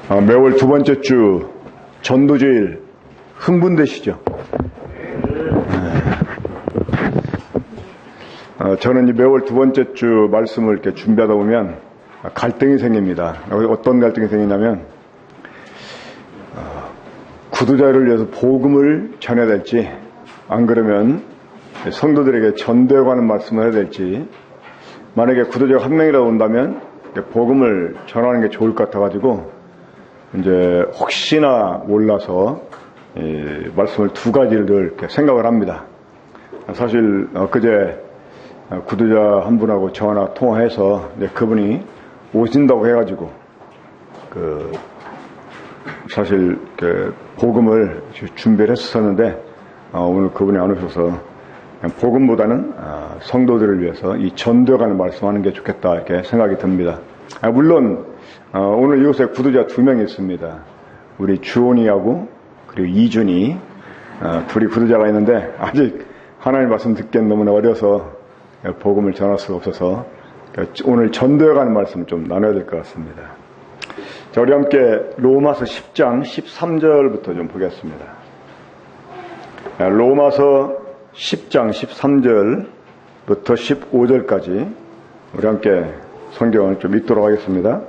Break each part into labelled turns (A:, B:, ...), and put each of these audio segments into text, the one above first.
A: 매월 두 번째 주 전도주일 흥분되시죠? 저는 이 매월 두 번째 주 말씀을 이렇게 준비하다 보면 갈등이 생깁니다. 어떤 갈등이 생기냐면 구두자를 위해서 복음을 전해야 될지, 안 그러면 성도들에게 전도에 관한 말씀을 해야 될지, 만약에 구두자가 한 명이라도 온다면 복음을 전하는 게 좋을 것 같아가지고 이제 혹시나 몰라서 말씀을 두 가지를 늘 이렇게 생각을 합니다. 사실 그제 구두자 한 분하고 전화 통화해서 그분이 오신다고 해가지고 사실 복음을 준비를 했었는데 오늘 그분이 안 오셔서 복음보다는 성도들을 위해서 이 전도에 관한 말씀하는 게 좋겠다 이렇게 생각이 듭니다. 물론 오늘 이곳에 구두자 두 명이 있습니다. 우리 주온이하고 그리고 이준이 둘이 구두자가 있는데 아직 하나님 말씀 듣기엔 너무나 어려서 복음을 전할 수가 없어서 오늘 전도에 관한 말씀 좀 나눠야 될 것 같습니다. 자, 우리 함께 로마서 10장 13절부터 좀 보겠습니다. 로마서 10장 13절부터 15절까지 우리 함께 성경을 좀 읽도록 하겠습니다.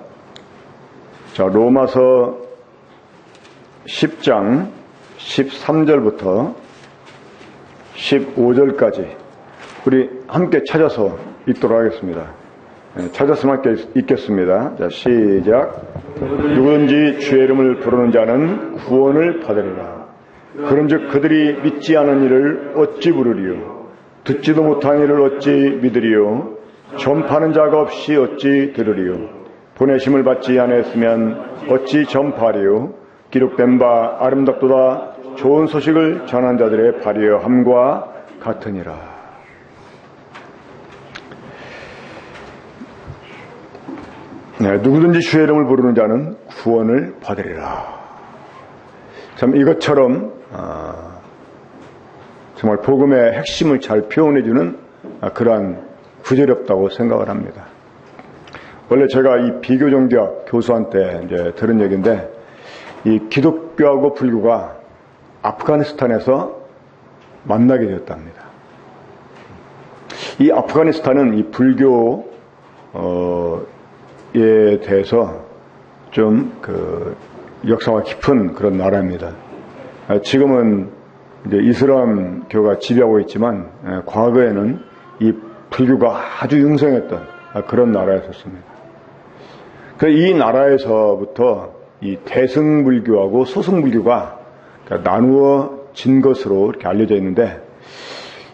A: 자, 로마서 10장 13절부터 15절까지 우리 함께 찾아서 읽도록 하겠습니다. 찾았으면 함께 읽겠습니다. 자, 시작. 누구든지 주의 이름을 부르는 자는 구원을 받으리라. 그런즉 그들이 믿지 않은 이를 어찌 부르리요? 듣지도 못한 이를 어찌 믿으리요? 전파하는 자가 없이 어찌 들으리요? 보내심을 받지 아니했으면 어찌 전파하리요? 기록된 바 아름답도다 좋은 소식을 전한 자들의 발휘함과 같으니라. 누구든지 주의 이름을 부르는 자는 구원을 받으리라. 참 이것처럼 정말 복음의 핵심을 잘 표현해주는 그러한 구절이 없다고 생각을 합니다. 원래 제가 이 비교정대학 교수한테 이제 들은 얘기인데, 이 기독교하고 불교가 아프가니스탄에서 만나게 되었답니다. 이 아프가니스탄은 이 불교에 대해서 좀 역사가 깊은 그런 나라입니다. 지금은 이제 이슬람교가 지배하고 있지만 과거에는 이 불교가 아주 융성했던 그런 나라였었습니다. 이 나라에서부터 이 대승불교하고 소승불교가 나누어진 것으로 이렇게 알려져 있는데,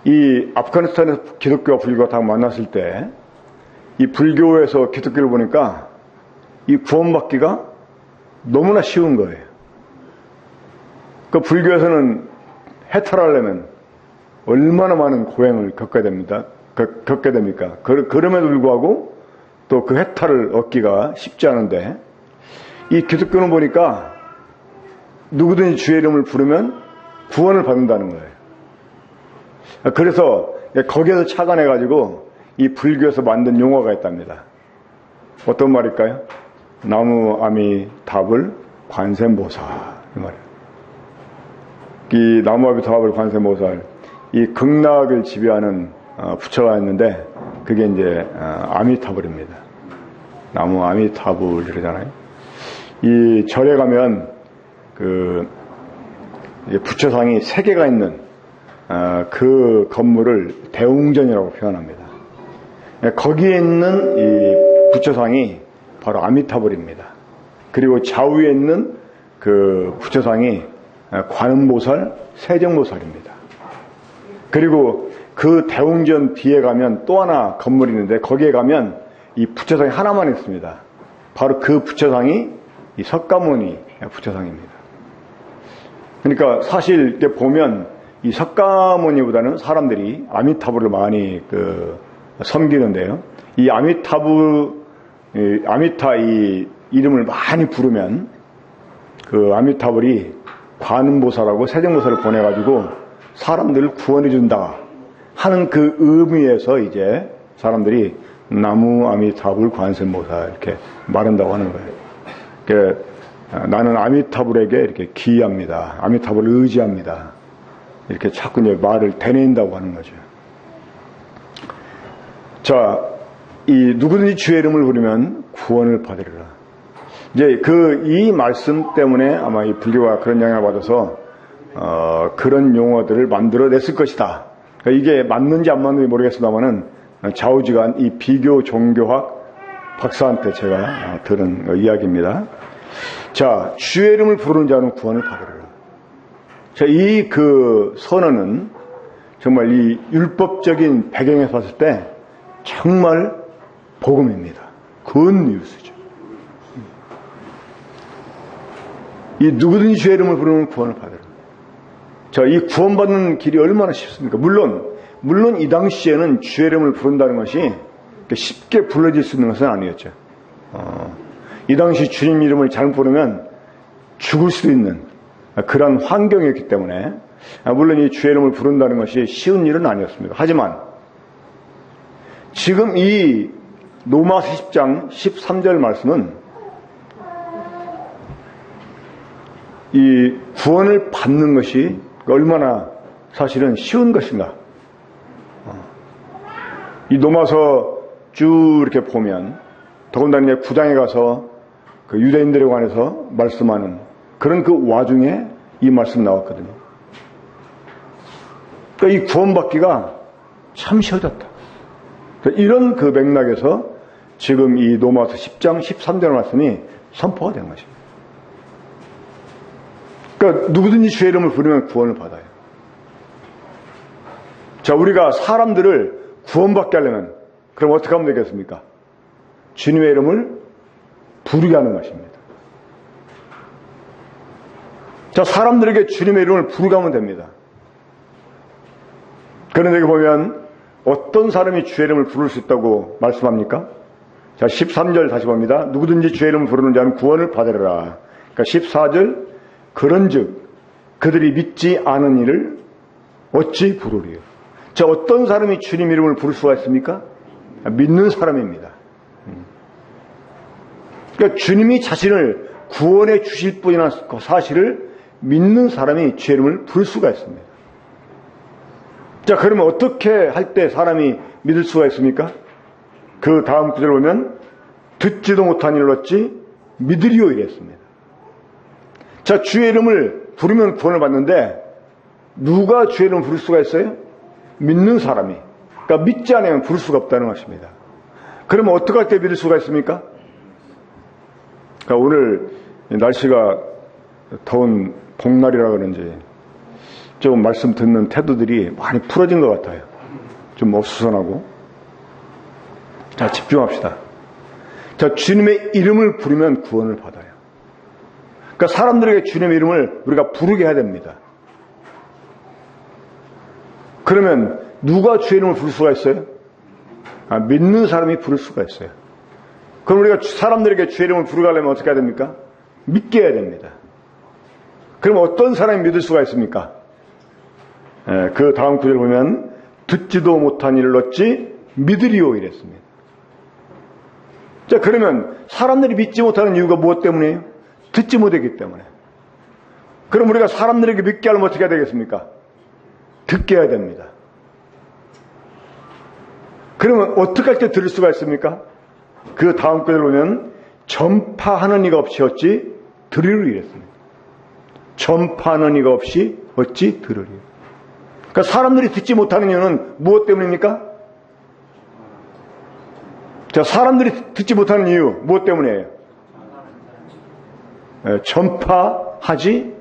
A: 이 아프가니스탄에서 기독교와 불교가 다 만났을 때 이 불교에서 기독교를 보니까 이 구원받기가 너무나 쉬운 거예요. 그 불교에서는 해탈하려면 얼마나 많은 고행을 겪게 됩니까? 그럼에도 불구하고 또 그 해탈을 얻기가 쉽지 않은데, 이 기독교는 보니까 누구든지 주의 이름을 부르면 구원을 받는다는 거예요. 그래서 거기에서 착안해가지고 이 불교에서 만든 용어가 있답니다. 어떤 말일까요? 나무 아미타불 관세음보살, 이 말이에요. 이 나무 아미타불 관세음보살, 이 극락을 지배하는 부처가 있는데 그게 이제 아미타불입니다. 나무 아미타불 이러잖아요. 이 절에 가면 부처상이 3개가 있는 그 건물을 대웅전이라고 표현합니다. 거기에 있는 이 부처상이 바로 아미타불입니다. 그리고 좌우에 있는 그 부처상이 관음보살, 세정보살입니다. 그리고 그 대웅전 뒤에 가면 또 하나 건물이 있는데 거기에 가면 이 부처상이 하나만 있습니다. 바로 그 부처상이 이 석가모니 부처상입니다. 그러니까 사실 이렇게 보면 이 석가모니보다는 사람들이 아미타불을 많이 섬기는데요. 이 아미타 이 이름을 많이 부르면 그 아미타불이 관음보살하고 세정보살을 보내가지고 사람들을 구원해 준다 하는 그 의미에서 이제 사람들이 나무 아미타불 관세음보살 이렇게 말한다고 하는 거예요. 나는 아미타불에게 이렇게 기이합니다. 아미타불을 의지합니다. 이렇게 자꾸 이제 말을 되낸다고 하는 거죠. 자, 누구든지 주의 이름을 부르면 구원을 받으리라. 이제 이 말씀 때문에 아마 이 불교가 그런 영향을 받아서, 그런 용어들을 만들어냈을 것이다. 그러니까 이게 맞는지 안 맞는지 모르겠습니다만은, 좌우지간 이 비교 종교학 박사한테 제가 들은 이야기입니다. 자, 주의 이름을 부르는 자는 구원을 받으리라. 자, 선언은 정말 이 율법적인 배경에서 봤을 때 정말 복음입니다. 굿뉴스죠. 이 누구든지 주의 이름을 부르면 구원을 받으라. 자, 이 구원받는 길이 얼마나 쉽습니까? 물론 이 당시에는 주의 이름을 부른다는 것이 쉽게 불러질 수 있는 것은 아니었죠. 이 당시 주님 이름을 잘못 부르면 죽을 수도 있는 그런 환경이었기 때문에, 물론 이 주의 이름을 부른다는 것이 쉬운 일은 아니었습니다. 하지만 지금 이 로마서 10장 13절 말씀은 이 구원을 받는 것이 얼마나 사실은 쉬운 것인가. 이 로마서 쭉 이렇게 보면 더군다나 이제 9장에 가서 그 유대인들에 관해서 말씀하는 그런 그 와중에 이 말씀 나왔거든요. 그러니까 이 구원받기가 참 쉬워졌다. 이런 그 맥락에서 지금 이 로마서 10장 13절 말씀이 선포가 된 것입니다. 그러니까 누구든지 주의 이름을 부르면 구원을 받아요. 자, 우리가 사람들을 구원받게 하려면 그럼 어떻게 하면 되겠습니까? 주님의 이름을 부르게 하는 것입니다. 자, 사람들에게 주님의 이름을 부르게 하면 됩니다. 그런데 여기 보면 어떤 사람이 주의 이름을 부를 수 있다고 말씀합니까? 자, 13절 다시 봅니다. 누구든지 주의 이름을 부르는 자는 구원을 받으리라. 그러니까 14절, 그런즉 그들이 믿지 않은 이를 어찌 부르리요? 자, 어떤 사람이 주님 이름을 부를 수가 있습니까? 믿는 사람입니다. 그러니까 주님이 자신을 구원해 주실 뿐이라는 사실을 믿는 사람이 주의 이름을 부를 수가 있습니다. 자, 그러면 어떻게 할 때 사람이 믿을 수가 있습니까? 그 다음 구절 보면 듣지도 못한 일을 어찌 믿으리요 이랬습니다. 자, 주의 이름을 부르면 구원을 받는데 누가 주의 이름을 부를 수가 있어요? 믿는 사람이. 그러니까 믿지 않으면 부를 수가 없다는 것입니다. 그러면 어떻게 할 때 믿을 수가 있습니까? 그러니까 오늘 날씨가 더운 봄날이라 그런지 좀 말씀 듣는 태도들이 많이 풀어진 것 같아요. 좀 어수선하고. 자, 집중합시다. 자, 주님의 이름을 부르면 구원을 받아요. 그러니까 사람들에게 주님의 이름을 우리가 부르게 해야 됩니다. 그러면 누가 주의 이름을 부를 수가 있어요? 믿는 사람이 부를 수가 있어요. 그럼 우리가 사람들에게 주의 이름을 부르게 하려면 어떻게 해야 됩니까? 믿게 해야 됩니다. 그럼 어떤 사람이 믿을 수가 있습니까? 그 다음 구절 보면 듣지도 못한 일을 어찌 믿으리요 이랬습니다. 자, 그러면 사람들이 믿지 못하는 이유가 무엇 때문이에요? 듣지 못했기 때문에. 그럼 우리가 사람들에게 믿게 하려면 어떻게 해야 되겠습니까? 듣게 해야 됩니다. 그러면 어떻게 할 때 들을 수가 있습니까? 그 다음 구절 보면 전파하는 이가 없이 어찌 들으리요 이랬습니다. 전파하는 이가 없이 어찌 들으리요. 그러니까 사람들이 듣지 못하는 이유는 무엇 때문입니까? 자, 사람들이 듣지 못하는 이유 무엇 때문이에요? 전파하지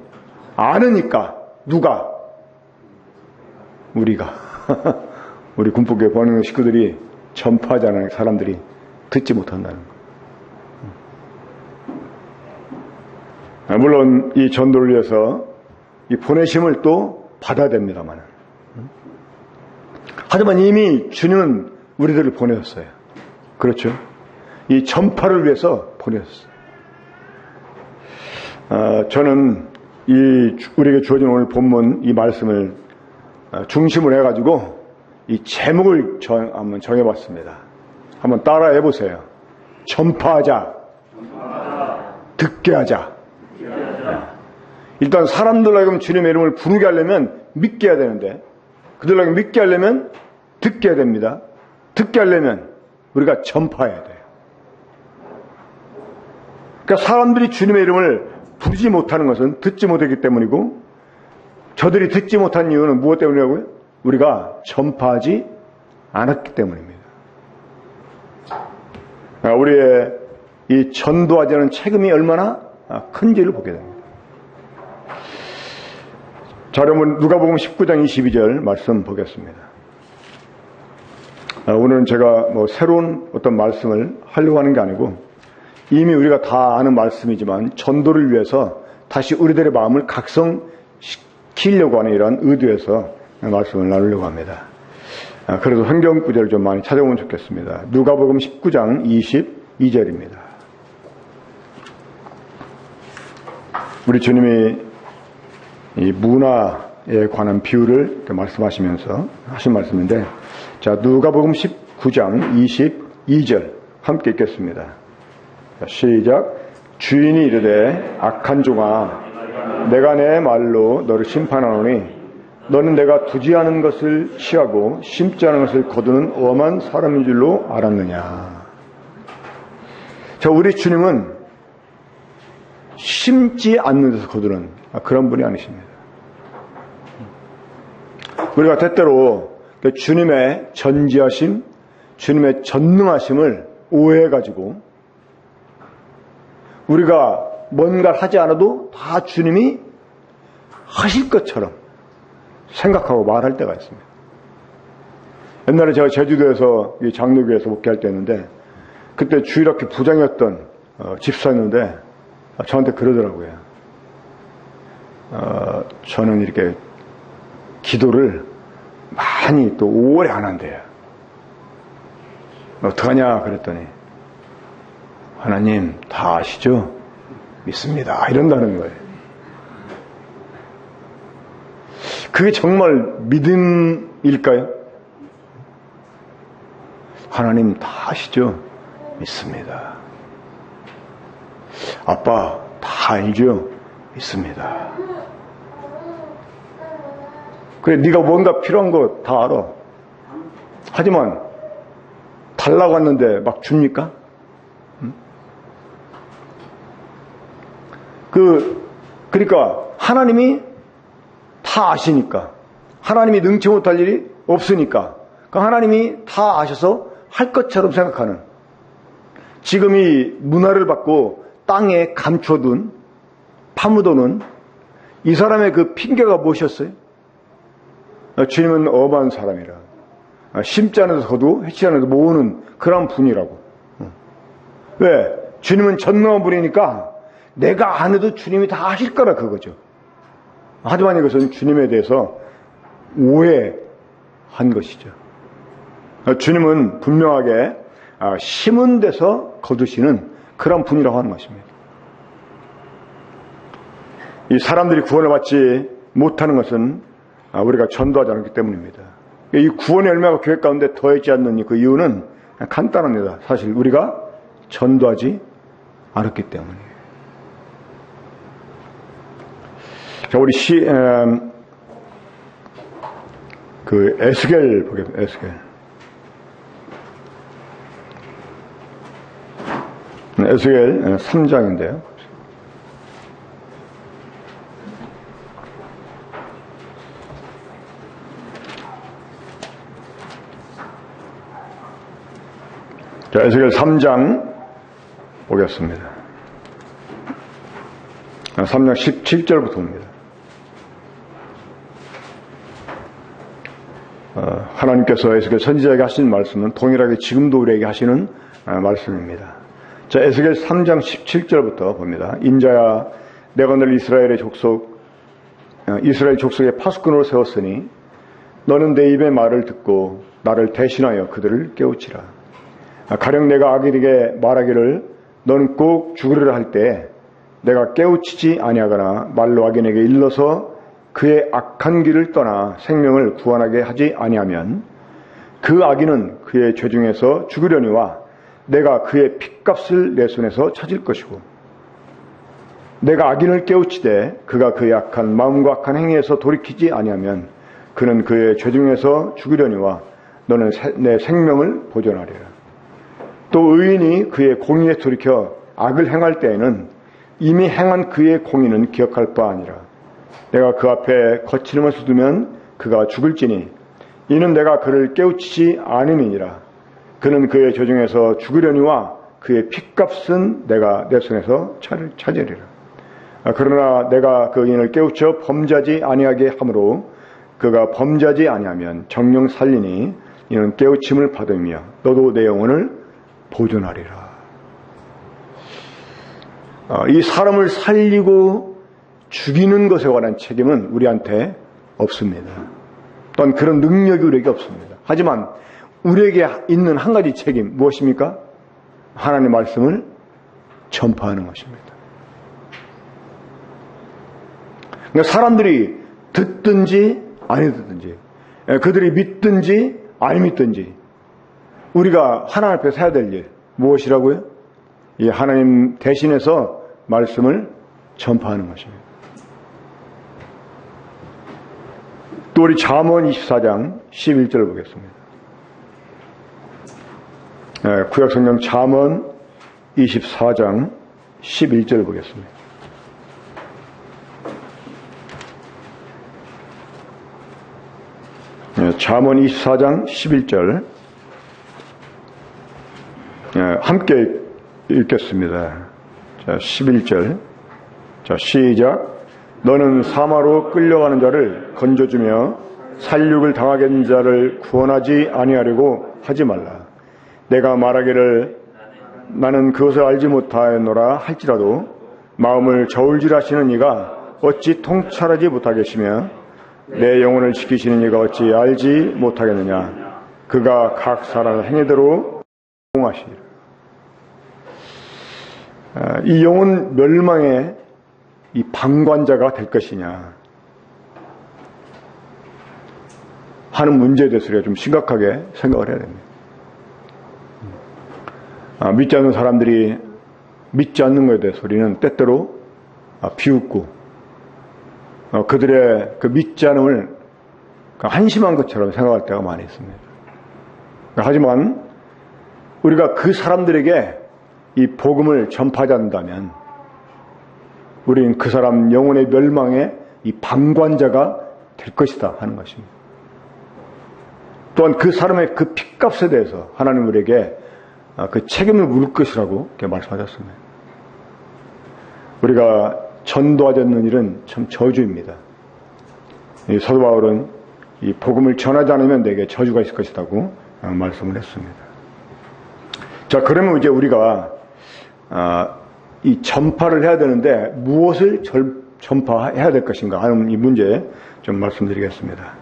A: 않으니까. 누가? 우리가. 우리 군포교회 보는 식구들이 전파하지 않으니까 사람들이 듣지 못한다는 거. 물론 이 전도를 위해서 이 보내심을 또 받아야 됩니다만, 하지만 이미 주님은 우리들을 보내셨어요. 그렇죠? 이 전파를 위해서 보내셨어요. 저는 우리에게 주어진 오늘 본문 이 말씀을 중심으로 해가지고 이 제목을 한번 정해봤습니다. 한번 따라해 보세요. 전파하자. 듣게 하자. 일단 사람들 하여금 주님의 이름을 부르게 하려면 믿게 해야 되는데, 그들 하여금 믿게 하려면 듣게 해야 됩니다. 듣게 하려면 우리가 전파해야 돼요. 그러니까 사람들이 주님의 이름을 부르지 못하는 것은 듣지 못했기 때문이고, 저들이 듣지 못한 이유는 무엇 때문이라고요? 우리가 전파하지 않았기 때문입니다. 우리의 이 전도하지 않은 책임이 얼마나 큰지를 보게 됩니다. 자, 여러분 누가복음 19장 22절 말씀 보겠습니다. 오늘은 제가 새로운 어떤 말씀을 하려고 하는 게 아니고 이미 우리가 다 아는 말씀이지만 전도를 위해서 다시 우리들의 마음을 각성시키려고 하는 이런 의도에서 말씀을 나누려고 합니다. 그래서 성경 구절을 좀 많이 찾아보면 좋겠습니다. 누가복음 19장 22절입니다. 우리 주님이 이 문화에 관한 비유를 말씀하시면서 하신 말씀인데, 자, 누가복음 19장 22절 함께 읽겠습니다. 시작. 주인이 이르되 악한 종아, 내가 내 말로 너를 심판하노니 너는 내가 두지 않은 것을 취하고 심지 않은 것을 거두는 엄한 사람인 줄로 알았느냐. 자, 우리 주님은 심지 않는 데서 거두는 그런 분이 아니십니다. 우리가 때때로 주님의 전지하심, 주님의 전능하심을 오해해가지고 우리가 뭔가를 하지 않아도 다 주님이 하실 것처럼 생각하고 말할 때가 있습니다. 옛날에 제가 제주도에서 장로교에서 목회할 때였는데, 그때 주일학교 부장이었던 집사였는데 저한테 그러더라고요. 저는 이렇게 기도를 많이 또 오래 안 한대요. 어떡하냐 그랬더니, 하나님 다 아시죠? 믿습니다. 이런다는 거예요. 그게 정말 믿음일까요? 하나님 다 아시죠? 믿습니다. 아빠 다 알죠? 믿습니다. 그래, 네가 뭔가 필요한 거 다 알아. 하지만 달라고 했는데 막 줍니까? 그러니까 하나님이 다 아시니까, 하나님이 능치 못할 일이 없으니까, 하나님이 다 아셔서 할 것처럼 생각하는, 지금 이 문화를 받고 땅에 감춰둔, 파묻어놓은 이 사람의 그 핑계가 무엇이었어요? 주님은 엄한 사람이라, 심지 않아서 거두 해치 않아서 모으는 그런 분이라고. 왜? 주님은 전능한 분이니까 내가 안 해도 주님이 다 하실 거라 그거죠. 하지만 이것은 주님에 대해서 오해한 것이죠. 주님은 분명하게 심은 데서 거두시는 그런 분이라고 하는 것입니다. 이 사람들이 구원을 받지 못하는 것은 우리가 전도하지 않기 때문입니다. 이 구원의 열매가 교회 가운데 더해지지 않는 그 이유는 간단합니다. 사실 우리가 전도하지 않았기 때문이에요. 자, 우리 에스겔 보겠습니다. 에스겔 3장인데요. 자, 에스겔 3장 보겠습니다. 3장 17절부터 봅니다. 하나님께서 에스겔 선지자에게 하신 말씀은 동일하게 지금도 우리에게 하시는 말씀입니다. 자, 에스겔 3장 17절부터 봅니다. 인자야, 내가 널 이스라엘 족속의 파수꾼으로 세웠으니 너는 내 입의 말을 듣고 나를 대신하여 그들을 깨우치라. 가령 내가 악인에게 말하기를 너는 꼭 죽으리라 할 때 내가 깨우치지 아니하거나 말로 악인에게 일러서 그의 악한 길을 떠나 생명을 구원하게 하지 아니하면 그 악인은 그의 죄 중에서 죽으려니와 내가 그의 핏값을 내 손에서 찾을 것이고 내가 악인을 깨우치되 그가 그의 악한 마음과 악한 행위에서 돌이키지 아니하면 그는 그의 죄 중에서 죽으려니와 너는 내 생명을 보존하리라. 또 의인이 그의 공의에 돌이켜 악을 행할 때에는 이미 행한 그의 공의는 기억할 바 아니라 내가 그 앞에 거칠음을 쏟으면 그가 죽을지니 이는 내가 그를 깨우치지 않음이니라. 그는 그의 죄 중에서 죽으려니와 그의 핏값은 내가 내 손에서 찾으리라. 그러나 내가 그 의인을 깨우쳐 범죄하지 아니하게 하므로 그가 범죄하지 아니하면 정령 살리니 이는 깨우침을 받으며 너도 내 영혼을 보존하리라. 이 사람을 살리고 죽이는 것에 관한 책임은 우리한테 없습니다. 또한 그런 능력이 우리에게 없습니다. 하지만 우리에게 있는 한 가지 책임 무엇입니까? 하나님의 말씀을 전파하는 것입니다. 그러니까 사람들이 듣든지 아니 듣든지 그들이 믿든지 아니 믿든지 우리가 하나님 앞에 해야 될 일 무엇이라고요? 이 하나님 대신해서 말씀을 전파하는 것입니다. 또 우리 잠언 24장 11절을 보겠습니다. 구약성경 잠언 24장 11절을 보겠습니다. 잠언 24장 11절 함께 읽겠습니다. 자, 11절. 자, 시작. 너는 사마로 끌려가는 자를 건져주며 살육을 당하게 된 자를 구원하지 아니하려고 하지 말라. 내가 말하기를 나는 그것을 알지 못하였노라 할지라도 마음을 저울질하시는 이가 어찌 통찰하지 못하겠으며 내 영혼을 지키시는 이가 어찌 알지 못하겠느냐. 그가 각 사람 행위대로 공하시리라. 이 영혼 멸망의 이 방관자가 될 것이냐 하는 문제에 대해서 우리가 좀 심각하게 생각을 해야 됩니다. 믿지 않는 사람들이 믿지 않는 것에 대해서 우리는 때때로 비웃고 그들의 그 믿지 않음을 한심한 것처럼 생각할 때가 많이 있습니다. 하지만 우리가 그 사람들에게 이 복음을 전파하지 않는다면 우리는 그 사람 영혼의 멸망에 이 방관자가 될 것이다 하는 것입니다. 또한 그 사람의 그 핏값에 대해서 하나님 우리에게 그 책임을 물을 것이라고 이렇게 말씀하셨습니다. 우리가 전도하지 않는 일은 참 저주입니다. 이 사도 바울은 이 복음을 전하지 않으면 내게 저주가 있을 것이라고 말씀을 했습니다. 자, 그러면 이제 우리가 이 전파를 해야 되는데 무엇을 전파해야 될 것인가 하는 이 문제 좀 말씀드리겠습니다.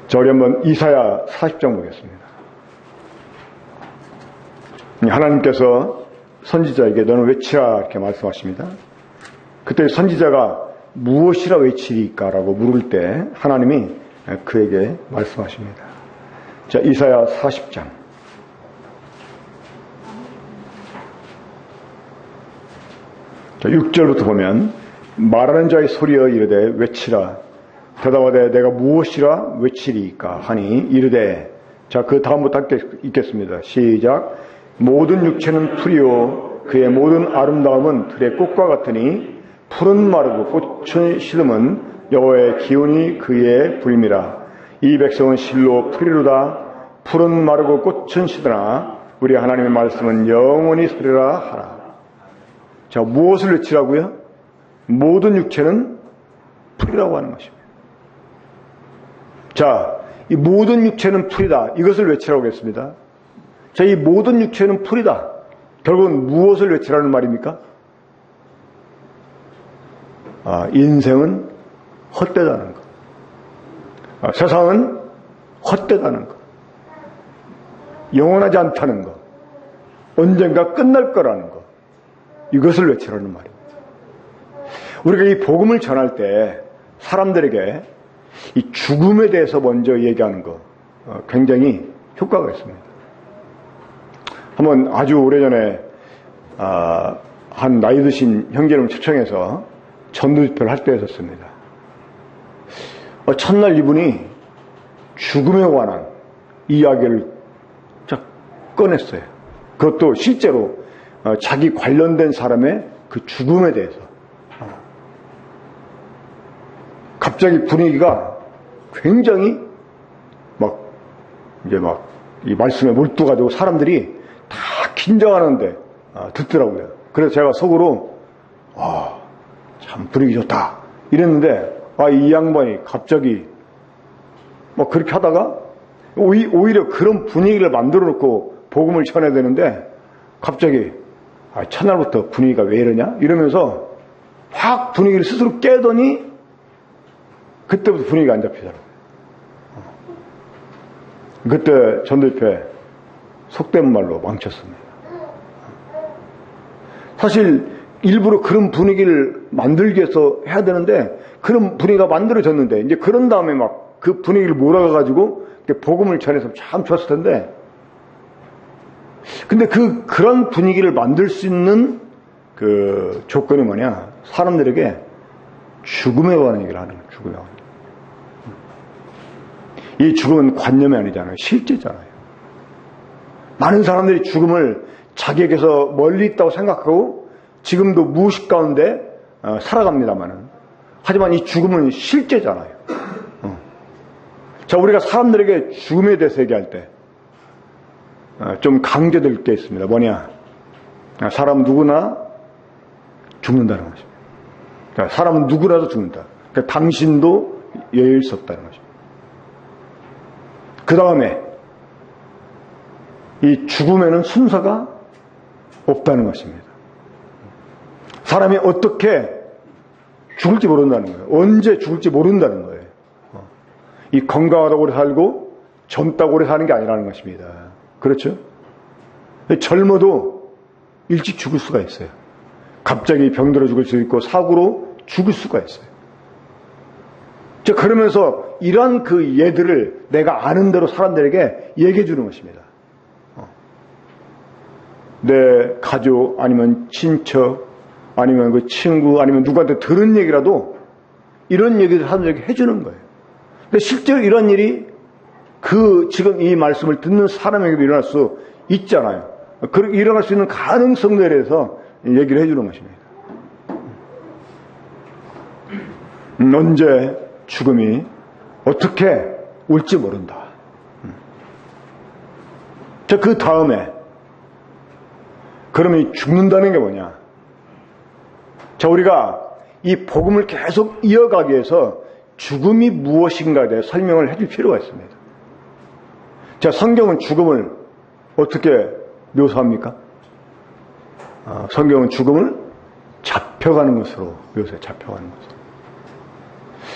A: 자, 우리 한번 이사야 40장 보겠습니다. 하나님께서 선지자에게 너는 외치라 이렇게 말씀하십니다. 그때 선지자가 무엇이라 외치리까라고 물을 때 하나님이 그에게 말씀하십니다. 자, 이사야 40장. 자, 6절부터 보면 말하는 자의 소리여 이르되 외치라. 대답하되 내가 무엇이라 외치리까 하니 이르되. 자, 그 다음부터 읽겠습니다. 시작. 모든 육체는 풀이요 그의 모든 아름다움은 들의 꽃과 같으니 푸른 마르고 꽃은 시듬은 여호와의 기운이 그의 부임이라. 이 백성은 실로 풀이로다. 푸른 마르고 꽃은 시드나 우리 하나님의 말씀은 영원히 서리라 하라. 자, 무엇을 외치라고요? 모든 육체는 풀이라고 하는 것입니다. 자, 이 모든 육체는 풀이다. 이것을 외치라고 했습니다. 자, 이 모든 육체는 풀이다. 결국은 무엇을 외치라는 말입니까? 인생은 헛되다는 것. 세상은 헛되다는 것. 영원하지 않다는 것. 언젠가 끝날 거라는 것. 이것을 외치라는 말입니다. 우리가 이 복음을 전할 때 사람들에게 이 죽음에 대해서 먼저 얘기하는 것 굉장히 효과가 있습니다. 한번 아주 오래전에 한 나이 드신 형제를 초청해서 전도 집회를 할 때였었습니다. 첫날 이분이 죽음에 관한 이야기를 쫙 꺼냈어요. 그것도 실제로 자기 관련된 사람의 그 죽음에 대해서. 갑자기 분위기가 굉장히 이 말씀에 몰두가 되고 사람들이 다 긴장하는데 듣더라고요. 그래서 제가 속으로 참 분위기 좋다 이랬는데 이 양반이 갑자기 그렇게 하다가 오히려 그런 분위기를 만들어 놓고 복음을 전해야 되는데 갑자기 첫날부터 분위기가 왜 이러냐 이러면서 확 분위기를 스스로 깨더니 그때부터 분위기가 안 잡히더라고요. 그때 전도협회 속된 말로 망쳤습니다. 사실 일부러 그런 분위기를 만들기 위해서 해야 되는데 그런 분위기가 만들어졌는데 이제 그런 다음에 막 그 분위기를 몰아가가지고 복음을 전해서 참 좋았을 텐데 근데 그런 분위기를 만들 수 있는 그 조건이 뭐냐? 사람들에게 죽음에 관한 얘기를 하는 거예요. 죽음에 관한. 이 죽음은 관념이 아니잖아요. 실제잖아요. 많은 사람들이 죽음을 자기에게서 멀리 있다고 생각하고 지금도 무의식 가운데 살아갑니다만은 하지만 이 죽음은 실제잖아요. 자, 우리가 사람들에게 죽음에 대해서 얘기할 때 좀 강조될 게 있습니다. 뭐냐? 사람 누구나 죽는다는 것입니다. 자, 사람은 누구라도 죽는다. 그러니까 당신도 예외일 수 없다는 것입니다. 그 다음에 이 죽음에는 순서가 없다는 것입니다. 사람이 어떻게 죽을지 모른다는 거예요. 언제 죽을지 모른다는 거예요. 이 건강하다고 오래 살고 젊다고 오래 사는 게 아니라는 것입니다. 그렇죠? 젊어도 일찍 죽을 수가 있어요. 갑자기 병들어 죽을 수 있고 사고로 죽을 수가 있어요. 자, 그러면서 이러한 그 예들을 내가 아는 대로 사람들에게 얘기해 주는 것입니다. 내 가족 아니면 친척 아니면 그 친구 아니면 누구한테 들은 얘기라도 이런 얘기를 사람들에게 해주는 거예요. 근데 실제로 이런 일이 지금 이 말씀을 듣는 사람에게도 일어날 수 있잖아요. 그렇게 일어날 수 있는 가능성들에 대해서 얘기를 해주는 것입니다. 언제 죽음이 어떻게 올지 모른다. 자, 그 다음에 그러면 죽는다는 게 뭐냐? 자, 우리가 이 복음을 계속 이어가기 위해서 죽음이 무엇인가에 대해 설명을 해줄 필요가 있습니다. 자, 성경은 죽음을 어떻게 묘사합니까? 성경은 죽음을 잡혀가는 것으로 묘사해. 잡혀가는 것으로.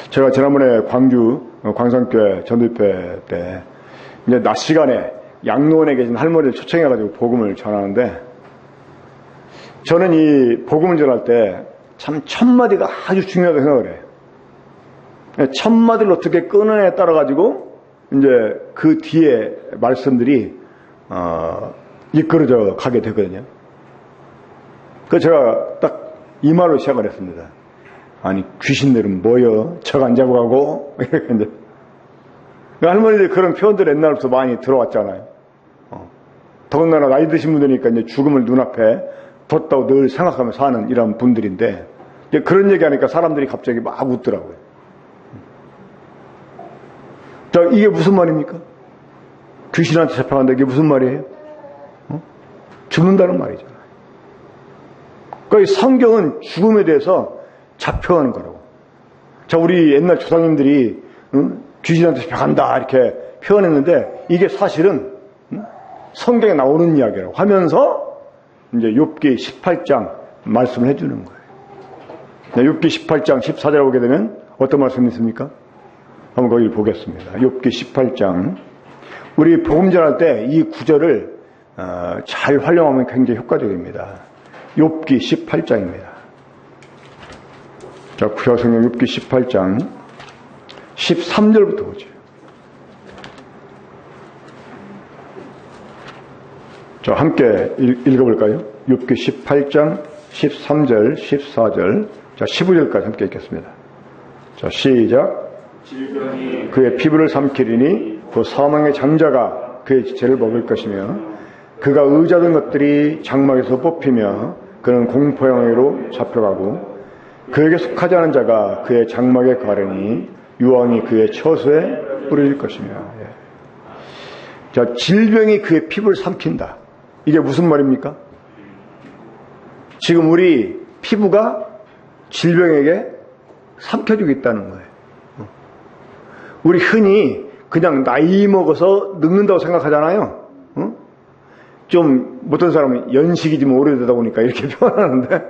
A: 제가 지난번에 광주 광산교회 전도협회 때 이제 낮 시간에 양로원에 계신 할머니를 초청해가지고 복음을 전하는데 저는 이 복음을 전할 때 참 첫마디가 아주 중요하다고 생각을 해요. 첫마디를 어떻게 끊어내에 따라가지고 이제 그 뒤에 말씀들이 이끌어져 가게 되거든요. 그래서 제가 딱 이 말로 시작을 했습니다. 아니, 귀신들은 뭐여? 척 안 자고 가고? 이렇게 이제. 할머니들 그런 표현들 옛날부터 많이 들어왔잖아요. 더군다나 나이 드신 분들이니까 이제 죽음을 눈앞에 뒀다고 늘 생각하면서 사는 이런 분들인데, 이제 그런 얘기 하니까 사람들이 갑자기 막 웃더라고요. 자, 이게 무슨 말입니까? 귀신한테 잡혀간다, 이게 무슨 말이에요? 죽는다는 말이잖아요. 그러니까 이 성경은 죽음에 대해서 잡혀가는 거라고. 자, 우리 옛날 조상님들이 귀신한테 잡혀간다 이렇게 표현했는데 이게 사실은 성경에 나오는 이야기라고 하면서 이제 욥기 18장 말씀을 해주는 거예요. 욥기 18장 14절 보게 되면 어떤 말씀이 있습니까? 한번 거기를 보겠습니다. 욥기 18장. 우리 복음 전할 때 이 구절을 잘 활용하면 굉장히 효과적입니다. 욥기 18장입니다. 자, 구약성경 욥기 18장 13절부터 보죠. 자, 함께 읽어볼까요? 욥기 18장 13절, 14절, 자, 15절까지 함께 읽겠습니다. 자, 시작. 그의 피부를 삼키리니 또 사망의 장자가 그의 지체를 먹을 것이며 그가 의자던 것들이 장막에서 뽑히며 그는 공포의 왕위로 잡혀가고 그에게 속하지 않은 자가 그의 장막에 가려니 유황이 그의 처소에 뿌려질 것이며. 예. 자, 질병이 그의 피부를 삼킨다. 이게 무슨 말입니까? 지금 우리 피부가 질병에게 삼켜지고 있다는 거예요. 우리 흔히 그냥 나이 먹어서 늙는다고 생각하잖아요. 좀 어떤 사람은 연식이 좀 오래되다 보니까 이렇게 표현하는데,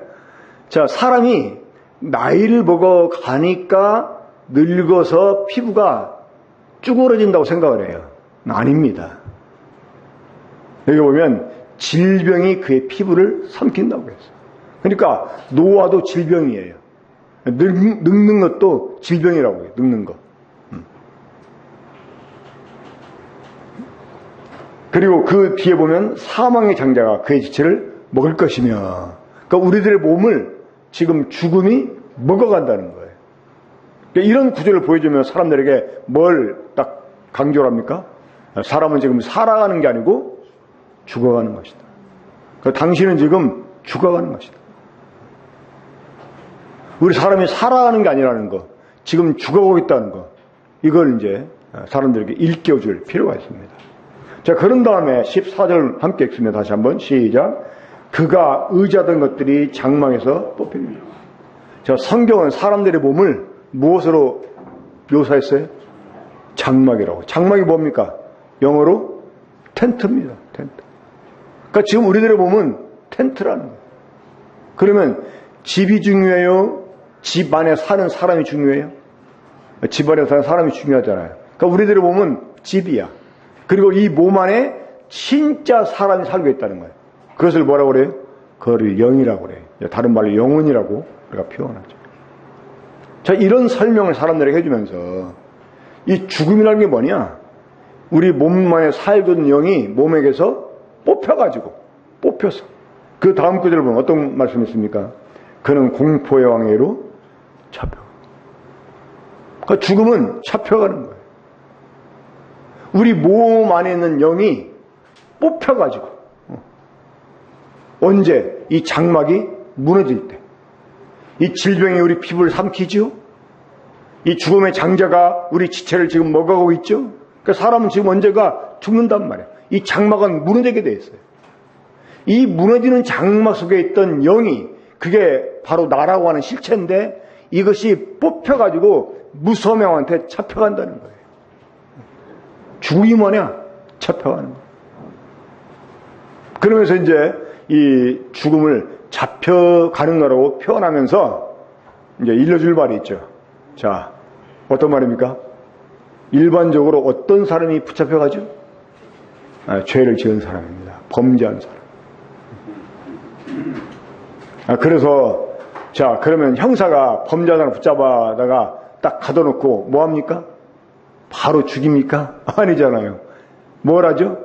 A: 자, 사람이 나이를 먹어 가니까 늙어서 피부가 쭈그러진다고 생각을 해요. 아닙니다. 여기 보면 질병이 그의 피부를 삼킨다고 했어요. 그러니까 노화도 질병이에요. 늙는 것도 질병이라고 해요. 늙는 거. 그리고 그 뒤에 보면 사망의 장자가 그의 지체를 먹을 것이며, 그러니까 우리들의 몸을 지금 죽음이 먹어간다는 거예요. 그러니까 이런 구조를 보여주면 사람들에게 뭘 딱 강조를 합니까? 사람은 지금 살아가는 게 아니고 죽어가는 것이다. 그러니까 당신은 지금 죽어가는 것이다. 우리 사람이 살아가는 게 아니라는 거, 지금 죽어가고 있다는 거, 이걸 이제 사람들에게 일깨워줄 필요가 있습니다. 자, 그런 다음에 14절 함께 읽습니다. 다시 한번 시작. 그가 의자던 것들이 장막에서 뽑힙니다. 자, 성경은 사람들의 몸을 무엇으로 묘사했어요? 장막이라고. 장막이 뭡니까? 영어로 텐트입니다. 텐트. 그러니까 지금 우리들의 몸은 텐트라는 거예요. 그러면 집이 중요해요? 집 안에 사는 사람이 중요해요? 집 안에 사는 사람이 중요하잖아요. 그러니까 우리들의 몸은 집이야. 그리고 이 몸 안에 진짜 사람이 살고 있다는 거예요. 그것을 뭐라고 그래요? 그걸 영이라고 그래요. 다른 말로 영혼이라고 우리가 표현하죠. 자, 이런 설명을 사람들에게 해주면서 이 죽음이라는 게 뭐냐? 우리 몸 안에 살던 영이 몸에게서 뽑혀서 그 다음 구절을 보면 어떤 말씀이 있습니까? 그는 공포의 왕위로 잡혀. 그러니까 죽음은 잡혀가는 거예요. 우리 몸 안에 있는 영이 뽑혀가지고 언제 이 장막이 무너질 때, 이 질병이 우리 피부를 삼키죠. 이 죽음의 장자가 우리 지체를 지금 먹어가고 있죠. 그러니까 사람은 지금 언제가 죽는단 말이에요. 이 장막은 무너지게 돼 있어요. 이 무너지는 장막 속에 있던 영이, 그게 바로 나라고 하는 실체인데, 이것이 뽑혀가지고 무서운 왕한테 잡혀간다는 거예요. 죽음이 뭐냐? 잡혀가는 거예요. 그러면서 이제 이 죽음을 잡혀가는 거라고 표현하면서 이제 일러줄 말이 있죠. 자, 어떤 말입니까? 일반적으로 어떤 사람이 붙잡혀가죠? 죄를 지은 사람입니다. 범죄한 사람. 그래서 자, 그러면 형사가 범죄한 사람 붙잡아다가 딱 가둬놓고 뭐 합니까? 바로 죽입니까? 아니잖아요. 뭘 하죠?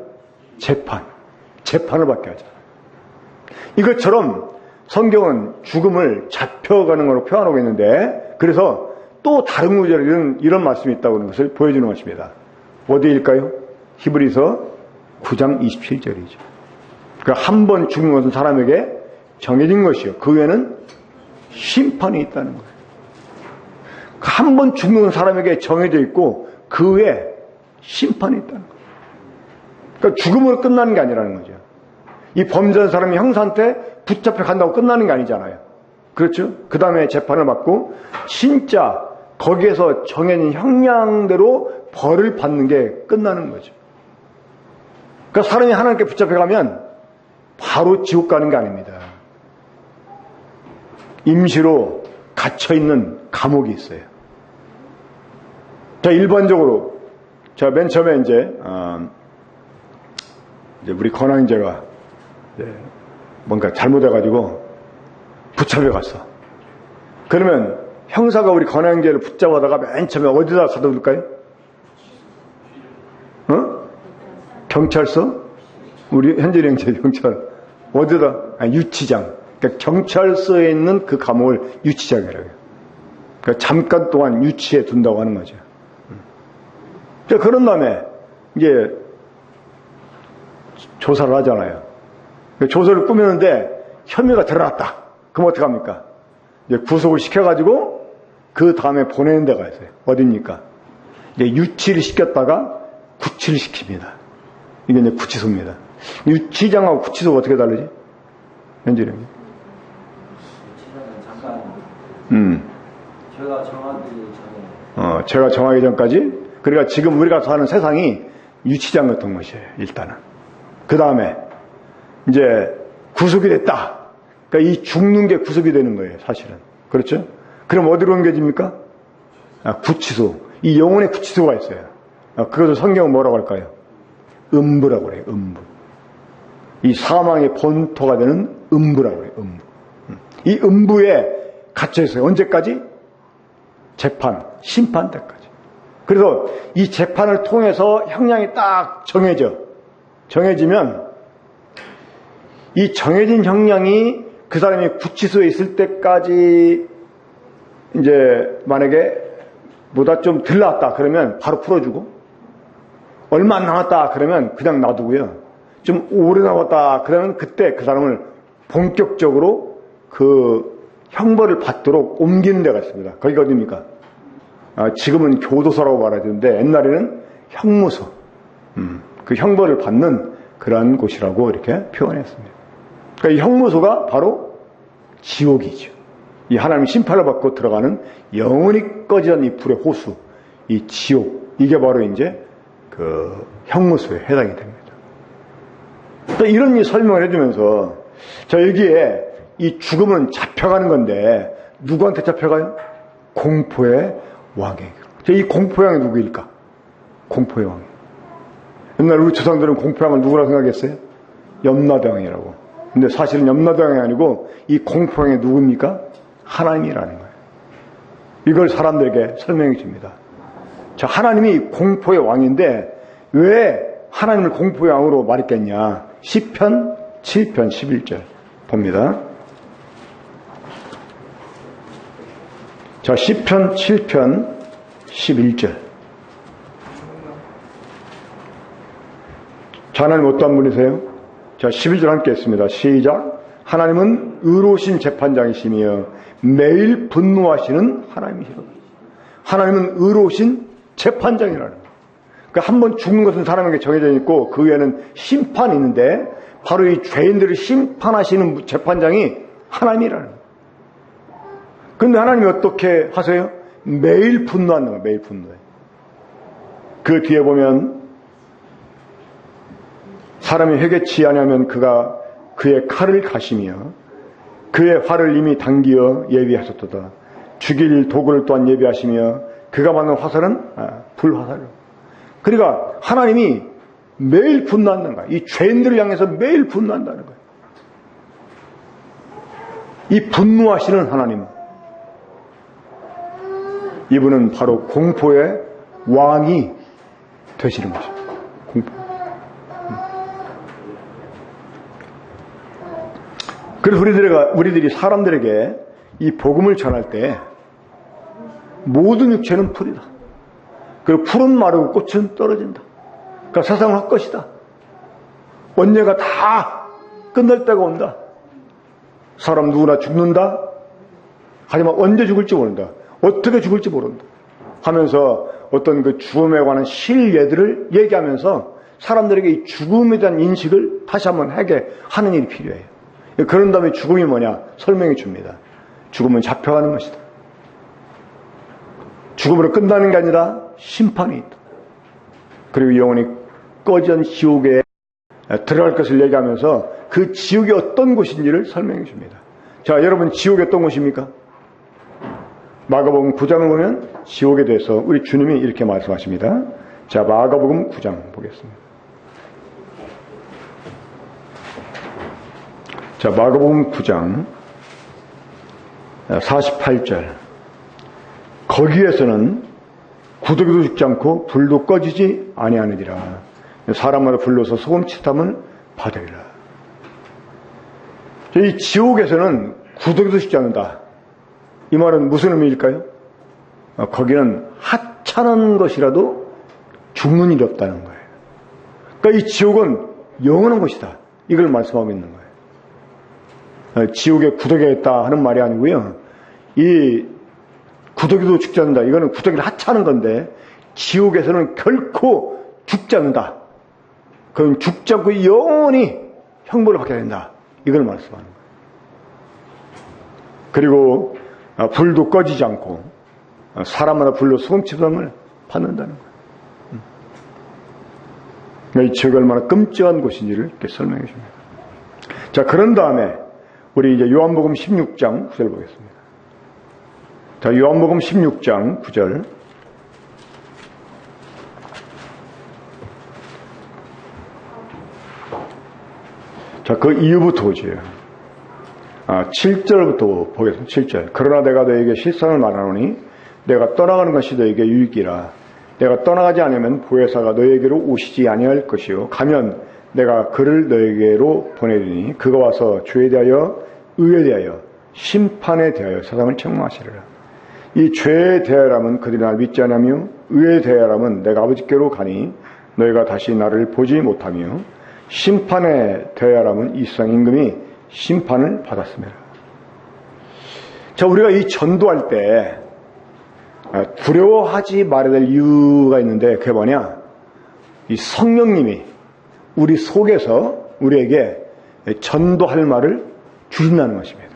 A: 재판을 받게 하잖아요. 이것처럼 성경은 죽음을 잡혀가는 걸로 표현하고 있는데, 그래서 또 다른 구절에 이런 말씀이 있다고 하는 것을 보여주는 것입니다. 어디일까요? 히브리서 9장 27절이죠. 그러니까 한 번 죽는 것은 사람에게 정해진 것이요. 그 외에는 심판이 있다는 거예요. 한 번 죽는 것은 사람에게 정해져 있고 그 외에 심판이 있다는 거예요. 그러니까 죽음으로 끝나는 게 아니라는 거죠. 이 범죄한 사람이 형사한테 붙잡혀 간다고 끝나는 게 아니잖아요. 그렇죠? 그 다음에 재판을 받고 진짜 거기에서 정해진 형량대로 벌을 받는 게 끝나는 거죠. 그러니까 사람이 하나님께 붙잡혀가면 바로 지옥 가는 게 아닙니다. 임시로 갇혀있는 감옥이 있어요. 자, 일반적으로, 자, 맨 처음에 이제 우리 권황제가 뭔가 잘못해가지고 붙잡혀갔어. 그러면 형사가 우리 권황제를 붙잡아다가 맨 처음에 어디다 가둬둘까요? 경찰서? 우리 현재 형제 경찰 어디다? 유치장. 그러니까 경찰서에 있는 그 감옥을 유치장이라고 해요. 그러니까 잠깐 동안 유치해 둔다고 하는 거죠. 자, 그런 다음에 이제 조사를 하잖아요. 조사를 꾸미는데 혐의가 드러났다. 그럼 어떡합니까? 이제 구속을 시켜가지고 그 다음에 보내는 데가 있어요. 어딥니까? 이제 유치를 시켰다가 구치를 시킵니다. 이게 이제 구치소입니다. 유치장하고 구치소가 어떻게 다르지? 현진이.
B: 잠깐. 제가 정하기 전에.
A: 제가 정하기 전까지? 그러니까 지금 우리가 사는 세상이 유치장 같은 것이에요, 일단은. 그 다음에, 이제, 구속이 됐다. 그러니까 이 죽는 게 구속이 되는 거예요, 사실은. 그렇죠? 그럼 어디로 옮겨집니까? 구치소. 이 영혼의 구치소가 있어요. 그것을 성경은 뭐라고 할까요? 음부라고 그래요, 음부. 이 사망의 본토가 되는 음부라고 그래요, 음부. 이 음부에 갇혀 있어요. 언제까지? 재판, 심판 때까지. 그래서 이 재판을 통해서 형량이 딱 정해지면 이 정해진 형량이 그 사람이 구치소에 있을 때까지 이제 만약에 보다 좀 덜 나왔다 그러면 바로 풀어주고, 얼마 안 남았다 그러면 그냥 놔두고요. 좀 오래 남았다 그러면 그때 그 사람을 본격적으로 그 형벌을 받도록 옮기는 데가 있습니다. 거기가 어디입니까? 지금은 교도소라고 말하는데 옛날에는 형무소, 그 형벌을 받는 그러한 곳이라고 이렇게 표현했습니다. 그러니까 이 형무소가 바로 지옥이죠. 이 하나님의 심판을 받고 들어가는 영원히 꺼지는 이 불의 호수, 이 지옥, 이게 바로 이제 그 형무소에 해당이 됩니다. 또 이런 설명을 해주면서 자, 여기에 이 죽음은 잡혀가는 건데 누구한테 잡혀가요? 공포의 왕에게. 이 공포의 왕이 누구일까? 공포의 왕. 옛날 우리 조상들은 공포의 왕을 누구라고 생각했어요? 염라대왕이라고. 근데 사실은 염라대왕이 아니고 이 공포의 왕이 누굽니까? 하나님이라는 거예요. 이걸 사람들에게 설명해 줍니다. 자, 하나님이 공포의 왕인데 왜 하나님을 공포의 왕으로 말했겠냐? 시편 7편 11절 봅니다. 자, 시편 7편 11절. 자, 하나님 어떠한 분이세요? 자, 11절 함께 했습니다. 시작. 하나님은 의로우신 재판장이시며 매일 분노하시는 하나님이시다. 하나님은 의로우신 재판장이라는 거예요. 그러니까 한 번 죽는 것은 사람에게 정해져 있고 그 위에는 심판이 있는데 바로 이 죄인들을 심판하시는 재판장이 하나님이라는 거예요. 그런데 하나님이 어떻게 하세요? 매일 분노하는 거예요. 매일 분노해. 그 뒤에 보면 사람이 회개치 아니하면 그가 그의 칼을 가시며 그의 활을 이미 당기어 예비하셨도다. 죽일 도구를 또한 예비하시며 그가 받는 화살은 불화살로. 그러니까 하나님이 매일 분노한다는 거예요. 이 죄인들을 향해서 매일 분노한다는 거예요. 이 분노하시는 하나님, 이분은 바로 공포의 왕이 되시는 것입니다. 공포. 그래서 우리들이 사람들에게 이 복음을 전할 때 모든 육체는 풀이다. 그리고 풀은 마르고 꽃은 떨어진다. 그러니까 세상은 헛것이다. 언제가 다 끝날 때가 온다. 사람 누구나 죽는다. 하지만 언제 죽을지 모른다. 어떻게 죽을지 모른다. 하면서 어떤 그 죽음에 관한 실예들을 얘기하면서 사람들에게 이 죽음에 대한 인식을 다시 한번 하게 하는 일이 필요해요. 그런 다음에 죽음이 뭐냐 설명해 줍니다. 죽음은 잡혀가는 것이다. 죽음으로 끝나는 게 아니라 심판이 있다. 그리고 영원히 꺼진 지옥에 들어갈 것을 얘기하면서 그 지옥이 어떤 곳인지를 설명해 줍니다. 자, 여러분 지옥이 어떤 곳입니까? 마가복음 9장을 보면 지옥에 대해서 우리 주님이 이렇게 말씀하십니다. 자, 마가복음 9장 보겠습니다. 자, 마가복음 9장 48절. 거기에서는 구더기도 죽지 않고 불도 꺼지지 아니하느니라. 사람마다 불러서 소금치탐을 받으리라. 이 지옥에서는 구더기도 죽지 않는다. 이 말은 무슨 의미일까요? 거기는 하찮은 것이라도 죽는 일이 없다는 거예요. 그러니까 이 지옥은 영원한 곳이다. 이걸 말씀하고 있는 거예요. 지옥에 구더기가 있다 하는 말이 아니고요. 이 구더기도 죽지 않는다. 이거는 구더기를 하찮은 건데 지옥에서는 결코 죽지 않는다. 그건 죽지 않고 영원히 형벌을 받게 된다. 이걸 말씀하는 거예요. 그리고 불도 꺼지지 않고 사람마다 불로 소금치감을 받는다는 거예요. 이 지옥이 얼마나 끔찍한 곳인지를 이렇게 설명해 줍니다. 자, 그런 다음에 우리 이제 요한복음 16장 9절 보겠습니다. 자, 요한복음 16장 9절. 자, 그 이유부터 보죠. 7절부터 보겠습니다. 7절. 그러나 내가 너에게 실상을 말하노니 내가 떠나가는 것이 너에게 유익이라. 내가 떠나가지 않으면 보혜사가 너에게로 오시지 아니할 것이요. 가면 내가 그를 너에게로 보내리니 그가 와서 죄에 대하여 의에 대하여 심판에 대하여 세상을 책망하시리라. 이 죄에 대하여라면 그들이 나를 믿지 않으며 의에 대하여라면 내가 아버지께로 가니 너희가 다시 나를 보지 못하며 심판에 대하여라면 이 세상 임금이 심판을 받았습니다. 자, 우리가 이 전도할 때 두려워하지 말아야 될 이유가 있는데 그게 뭐냐? 이 성령님이 우리 속에서 우리에게 전도할 말을 주신다는 것입니다.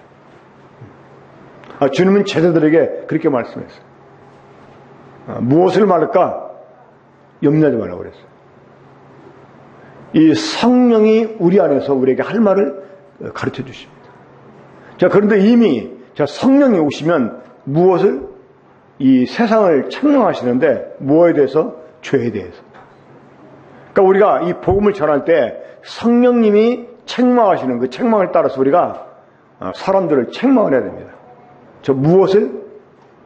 A: 주님은 제자들에게 그렇게 말씀했어요. 무엇을 말할까? 염려하지 말라고 그랬어요. 이 성령이 우리 안에서 우리에게 할 말을 가르쳐 주십니다. 자, 그런데 이미 성령이 오시면 무엇을? 이 세상을 책망하시는데 무엇에 대해서? 죄에 대해서. 그러니까 우리가 이 복음을 전할 때 성령님이 책망하시는 그 책망을 따라서 우리가 사람들을 책망을 해야 됩니다. 저 무엇을?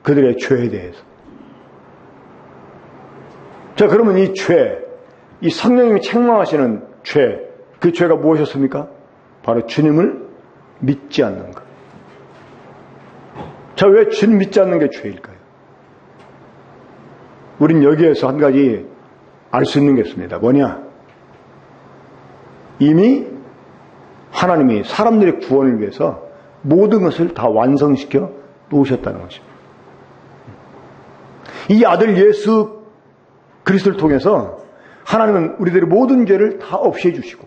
A: 그들의 죄에 대해서. 자, 그러면 이 죄, 이 성령님이 책망하시는 죄, 그 죄가 무엇이었습니까? 바로 주님을 믿지 않는 것. 자, 왜 주님 믿지 않는 게 죄일까요? 우린 여기에서 한 가지 알 수 있는 게 있습니다. 뭐냐? 이미 하나님이 사람들의 구원을 위해서 모든 것을 다 완성시켜 놓으셨다는 것입니다. 이 아들 예수 그리스도를 통해서 하나님은 우리들의 모든 죄를 다 없애해 주시고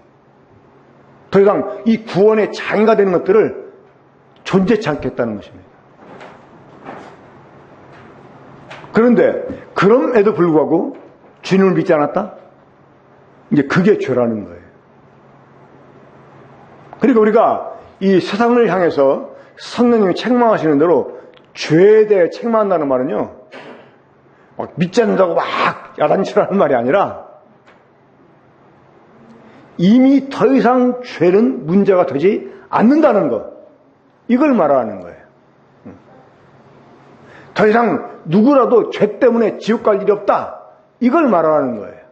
A: 더 이상 이 구원의 장애가 되는 것들을 존재치 않겠다는 것입니다. 그런데 그럼에도 불구하고 주님을 믿지 않았다? 이제 그게 죄라는 거예요. 그러니까 우리가 이 세상을 향해서 성령님이 책망하시는 대로 죄에 대해 책망한다는 말은요, 막 믿지 않는다고 막 야단치라는 말이 아니라 이미 더 이상 죄는 문제가 되지 않는다는 것, 이걸 말하는 거예요. 더 이상 누구라도 죄 때문에 지옥 갈 일이 없다, 이걸 말하는 거예요.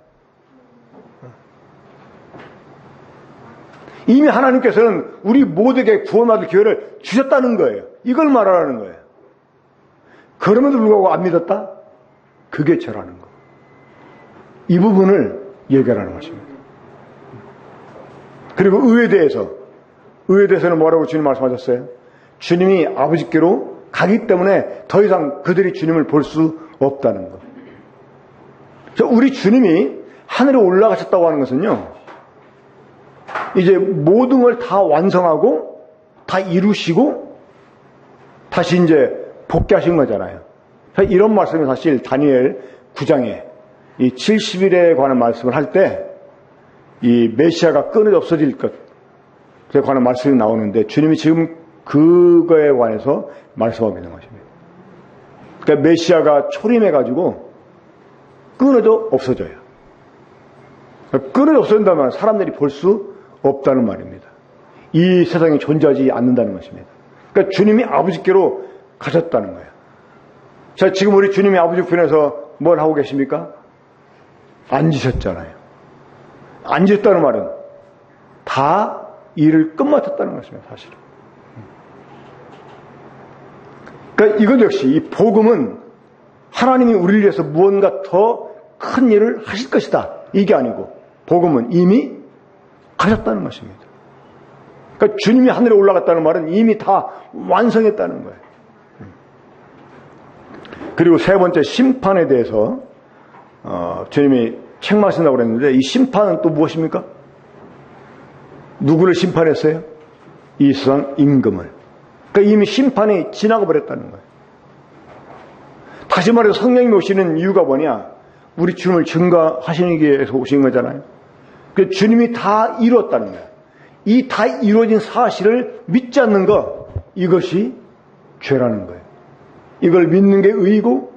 A: 이미 하나님께서는 우리 모두에게 구원받을 기회를 주셨다는 거예요. 이걸 말하는 거예요. 그럼에도 불구하고 안 믿었다? 그게 죄라는 거. 이 부분을 얘기하라는 것입니다. 그리고 의에 대해서는 뭐라고 주님 말씀하셨어요? 주님이 아버지께로 가기 때문에 더 이상 그들이 주님을 볼 수 없다는 것. 우리 주님이 하늘에 올라가셨다고 하는 것은요, 이제 모든 걸 다 완성하고 다 이루시고 다시 이제 복귀하신 거잖아요. 이런 말씀이 사실 다니엘 9장에 이 70일에 관한 말씀을 할 때 이 메시아가 끊어져 없어질 것에 관한 말씀이 나오는데 주님이 지금 그거에 관해서 말씀하고 있는 것입니다. 그러니까 메시아가 초림해가지고 끊어져 없어져요. 끊어져 없어진다면 사람들이 볼 수 없다는 말입니다. 이 세상에 존재하지 않는다는 것입니다. 그러니까 주님이 아버지께로 가셨다는 거예요. 자, 지금 우리 주님이 아버지 편에서 뭘 하고 계십니까? 앉으셨잖아요. 앉으셨다는 말은 다 일을 끝마쳤다는 것입니다, 사실은. 그러니까 이것 역시 이 복음은 하나님이 우리를 위해서 무언가 더 큰 일을 하실 것이다. 이게 아니고 복음은 이미 하셨다는 것입니다. 그러니까 주님이 하늘에 올라갔다는 말은 이미 다 완성했다는 거예요. 그리고 세 번째 심판에 대해서 주님이 책망하신다고 그랬는데 이 심판은 또 무엇입니까? 누구를 심판했어요? 이 세상 임금을. 그러니까 이미 심판이 지나가 버렸다는 거예요. 다시 말해서 성령이 오시는 이유가 뭐냐? 우리 주님을 증거하시기 위해서 오신 거잖아요. 그 주님이 다 이루었다는 거예요. 이 다 이루어진 사실을 믿지 않는 것, 이것이 죄라는 거예요. 이걸 믿는 게 의이고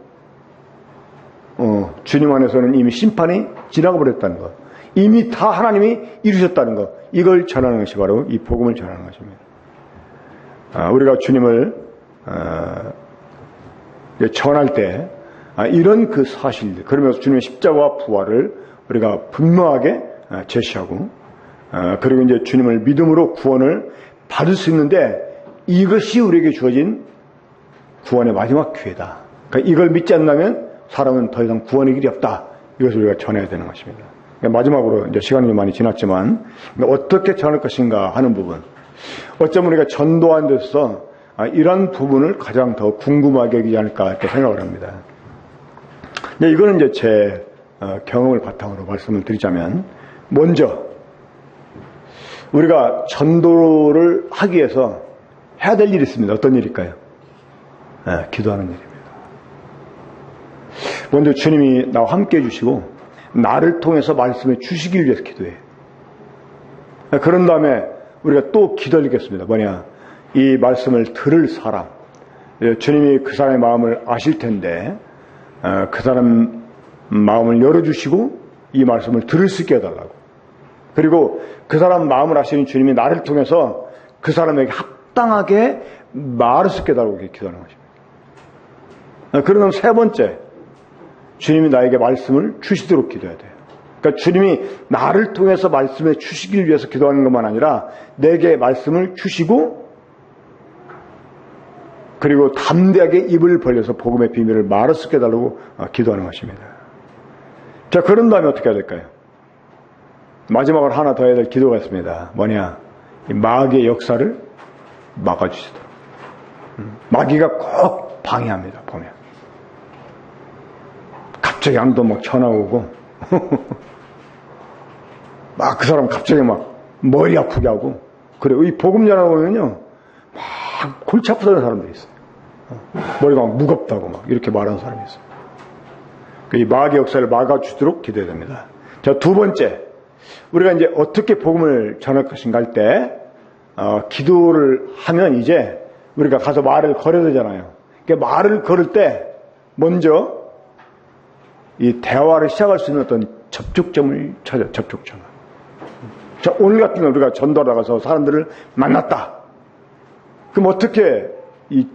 A: 주님 안에서는 이미 심판이 지나가 버렸다는 것, 이미 다 하나님이 이루셨다는 것, 이걸 전하는 것이 바로 이 복음을 전하는 것입니다. 우리가 주님을 전할 때 이런 그 사실들, 그러면서 주님의 십자가와 부활을 우리가 분명하게 제시하고, 그리고 이제 주님을 믿음으로 구원을 받을 수 있는데 이것이 우리에게 주어진 구원의 마지막 기회다. 그러니까 이걸 믿지 않는다면 사람은 더 이상 구원의 길이 없다. 이것을 우리가 전해야 되는 것입니다. 그러니까 마지막으로 이제 시간이 많이 지났지만 어떻게 전할 것인가 하는 부분. 어쩌면 우리가 전도하는 데서 이런 부분을 가장 더 궁금하게 여기지 않을까 이렇게 생각을 합니다. 이거는 이제 제 경험을 바탕으로 말씀을 드리자면, 먼저 우리가 전도를 하기 위해서 해야 될 일이 있습니다. 어떤 일일까요? 기도하는 일입니다. 먼저 주님이 나와 함께 해주시고 나를 통해서 말씀해 주시길 위해서 기도해요. 그런 다음에 우리가 또 기다리겠습니다. 뭐냐? 이 말씀을 들을 사람, 주님이 그 사람의 마음을 아실 텐데 그 사람 마음을 열어주시고 이 말씀을 들을 수 있게 해달라고. 그리고 그 사람 마음을 아시는 주님이 나를 통해서 그 사람에게 합당하게 말할 수 있게 해달라고 기도하는 것입니다. 그러면 세 번째, 주님이 나에게 말씀을 주시도록 기도해야 돼요. 그러니까 주님이 나를 통해서 말씀해 주시길 위해서 기도하는 것만 아니라 내게 말씀을 주시고, 그리고 담대하게 입을 벌려서 복음의 비밀을 말할 수 있게 해달라고 기도하는 것입니다. 자, 그런 다음에 어떻게 해야 될까요? 마지막으로 하나 더 해야 될 기도가 있습니다. 뭐냐? 이 마귀의 역사를 막아주시도록. 마귀가 꼭 방해합니다. 보면 갑자기 암도 막 전화 오고 막 그 사람 갑자기 막 머리 아프게 하고, 그래. 이 복음 전하다 보면요 막 골치 아프다는 사람들이 있어요. 머리가 막 무겁다고 막 이렇게 말하는 사람이 있어요. 이 마귀의 역사를 막아주도록 기도해야 됩니다. 자, 두 번째, 우리가 이제 어떻게 복음을 전할 것인가 할 때 기도를 하면 이제 우리가 가서 말을 걸어야 되잖아요. 그러니까 말을 걸을 때 먼저 이 대화를 시작할 수 있는 어떤 접촉점을 찾아요. 접촉점. 자, 오늘 같은 경우 우리가 전도하러 가서 사람들을 만났다. 그럼 어떻게 이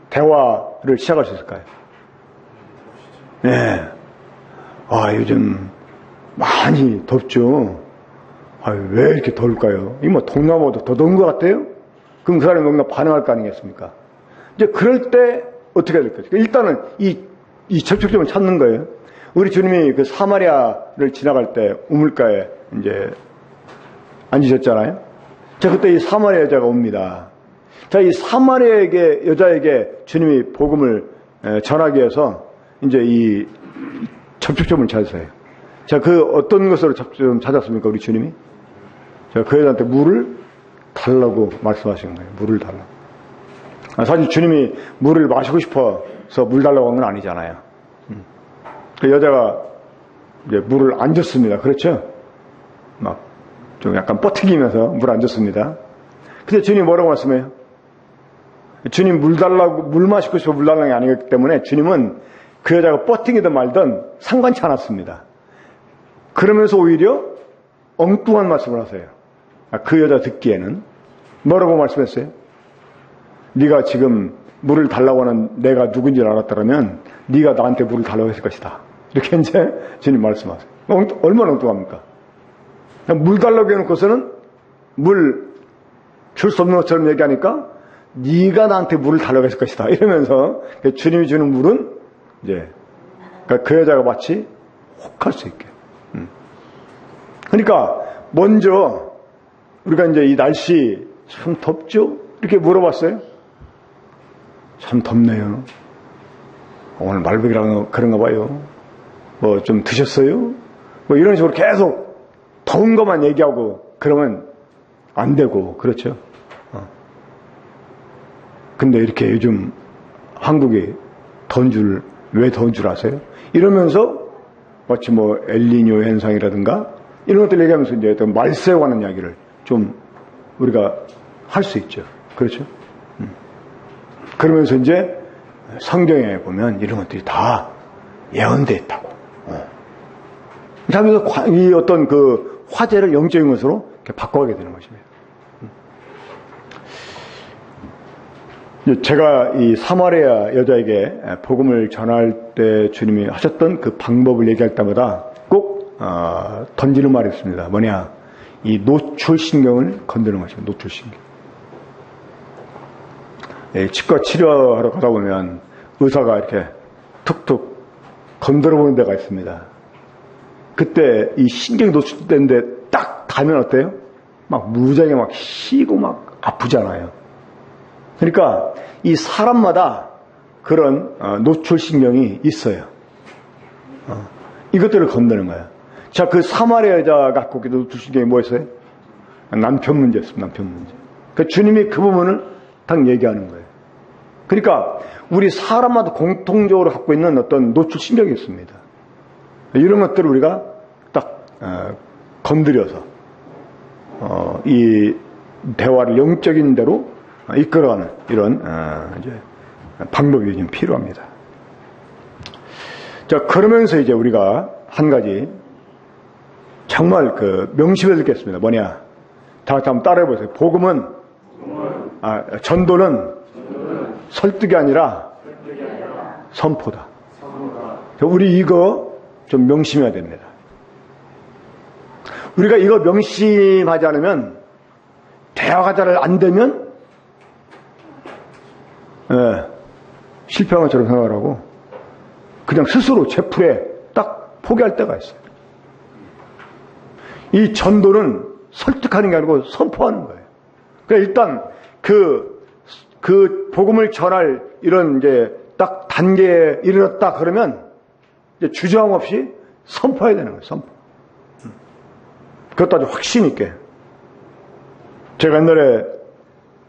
A: 대화를 시작할 수 있을까요? 네. 요즘 많이 덥죠. 왜 이렇게 더울까요? 이거 뭐 동남아보다 더 더운 것 같아요? 그럼 그 사람이 뭔가 반응할 거 아니겠습니까? 이제 그럴 때 어떻게 해야 될까요? 일단은 이 접촉점을 찾는 거예요. 우리 주님이 그 사마리아를 지나갈 때 우물가에 이제 앉으셨잖아요. 자, 그때 이 사마리아 여자가 옵니다. 자, 이 사마리아 여자에게 주님이 복음을 전하기 위해서 이제 이 접촉점을 찾으세요. 자, 그 어떤 것으로 접촉점 찾았습니까, 우리 주님이? 자, 그 여자한테 물을 달라고 말씀하신 거예요. 물을 달라고. 사실 주님이 물을 마시고 싶어서 물 달라고 한 건 아니잖아요. 그 여자가 이제 물을 안 줬습니다. 그렇죠? 막 좀 약간 뻗튀기면서 물 안 줬습니다. 근데 주님이 뭐라고 말씀해요? 주님 물 달라고, 물 마시고 싶어 물 달라는 게 아니기 때문에 주님은 그 여자가 뻗튀기든 말든 상관치 않았습니다. 그러면서 오히려 엉뚱한 말씀을 하세요. 그 여자 듣기에는 뭐라고 말씀했어요? 네가 지금 물을 달라고 하는 내가 누군지 알았다면 네가 나한테 물을 달라고 했을 것이다. 이렇게 이제 주님 말씀하세요. 얼마나 엉뚱합니까? 물 달라고 해놓고서는 물 줄 수 없는 것처럼 얘기하니까 네가 나한테 물을 달라고 했을 것이다. 이러면서 주님이 주는 물은 이제 그러니까 그 여자가 마치 혹할 수 있게. 그러니까 먼저 우리가 이제 이 날씨 참 덥죠? 이렇게 물어봤어요. 참 덥네요. 오늘 말복이라 그런가 봐요. 뭐 좀 드셨어요? 뭐 이런 식으로 계속 더운 것만 얘기하고 그러면 안 되고 그렇죠. 근데 이렇게 요즘 한국이 왜 더운 줄 아세요? 이러면서 마치 뭐 엘니뇨 현상이라든가 이런 것들 얘기하면서 이제 어떤 말세에 관한 이야기를 좀 우리가 할 수 있죠. 그렇죠? 그러면서 이제 성경에 보면 이런 것들이 다 예언되어 있다고. 그래서 이 어떤 그 화제를 영적인 것으로 이렇게 바꿔가게 되는 것입니다. 제가 이 사마리아 여자에게 복음을 전할 때 주님이 하셨던 그 방법을 얘기할 때마다 꼭 던지는 말이 있습니다. 뭐냐? 이 노출신경을 건드는 것입니다. 노출신경. 치과 치료하러 가다 보면 의사가 이렇게 툭툭 건드려 보는 데가 있습니다. 그때 이 신경이 노출된데 딱 닿으면 어때요? 막 무지하게 막 쉬고 막 아프잖아요. 그러니까 이 사람마다 그런 노출신경이 있어요. 이것들을 건드는 거예요. 자, 그 사마리아 여자가 갖고 있는 노출신경이 뭐였어요? 남편 문제였습니다. 남편 문제. 그러니까 주님이 그 부분을 딱 얘기하는 거예요. 그러니까 우리 사람마다 공통적으로 갖고 있는 어떤 노출신경이 있습니다. 이런 것들을 우리가 딱 건드려서 이 대화를 영적인 대로 이끌어가는 이런 이제 방법이 좀 필요합니다. 자, 그러면서 이제 우리가 한 가지 정말 그 명심해 듣겠습니다. 뭐냐? 다 같이 한번 따라해 보세요. 복음은 전도는 설득이 아니라 선포다. 우리 이거 좀 명심해야 됩니다. 우리가 이거 명심하지 않으면 대화가 잘 안 되면 실패한 것처럼 생각을 하고 그냥 스스로 제 풀에 딱 포기할 때가 있어요. 이 전도는 설득하는 게 아니고 선포하는 거예요. 그러니까 일단 그 복음을 전할 이런 이제 딱 단계에 이르렀다 그러면 이제 주저함 없이 선포해야 되는 거예요. 선포. 그것도 아주 확신 있게. 제가 옛날에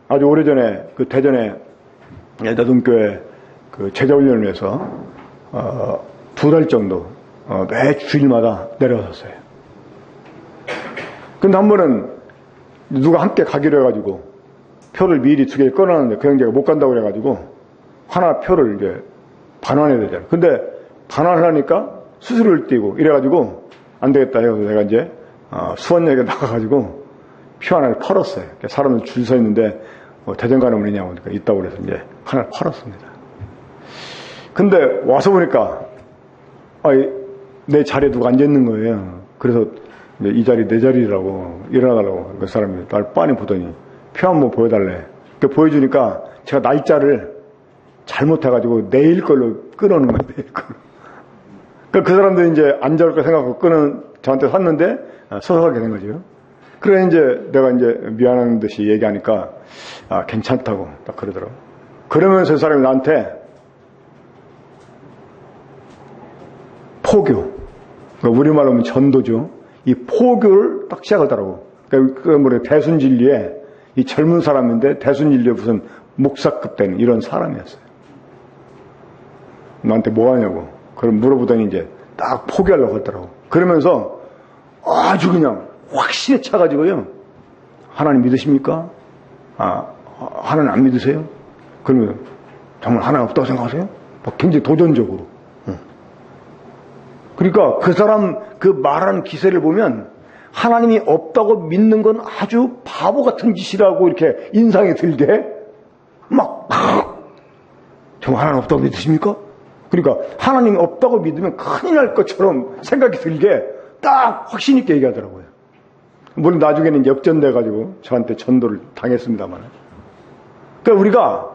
A: 아주 오래전에 그 대전에 여자동교회 그 제자훈련을 위해서 2달 정도 매 주일마다 내려갔었어요. 근데 한 번은 누가 함께 가기로 해가지고 표를 미리 2개 끊어놨는데 그 형제가 못 간다고 그래가지고 하나 표를 이제 반환해야 되잖아요. 근데 반환을 하니까 수수료를 떼고 이래가지고 안 되겠다 해서 내가 이제 수원역에 나가가지고 표 하나를 팔았어요. 사람들 줄 서 있는데 대전 가는 분이냐고 그러니까 있다고 그래서 이제 하나를 팔았습니다. 근데 와서 보니까 내 자리에 누가 앉아있는 거예요. 그래서 이 자리 내 자리라고 일어나달라고 그 사람이 날 빤히 보더니 표 한번 보여달래. 보여주니까 제가 날짜를 잘못해가지고 내일 걸로 끊어놓은 거예요. 내일 걸로. 그 사람들이 이제 안 잡을 거 생각하고 저한테 샀는데 서서 가게 된 거죠. 그래 이제 내가 이제 미안한 듯이 얘기하니까 괜찮다고 딱 그러더라고. 그러면서 그 사람이 나한테 포교, 그러니까 우리말로 하면 전도죠. 이 포교를 딱 시작하더라고. 그러니까 뭐래 대순진리에 이 젊은 사람인데 대순진리에 무슨 목사급 되는 이런 사람이었어요. 나한테 뭐 하냐고. 그럼 물어보더니 이제 딱 포기하려고 하더라고. 그러면서 아주 그냥 확신에 차가지고요. 하나님 믿으십니까? 하나님 안 믿으세요? 그러면 정말 하나님 없다고 생각하세요? 굉장히 도전적으로. 그러니까 그 사람 그 말하는 기세를 보면 하나님이 없다고 믿는 건 아주 바보 같은 짓이라고 이렇게 인상이 들게 정말 하나님 없다고 믿으십니까? 그러니까 하나님이 없다고 믿으면 큰일 날 것처럼 생각이 들게 딱 확신 있게 얘기하더라고요. 물론 나중에는 역전돼가지고 저한테 전도를 당했습니다만. 그러니까 우리가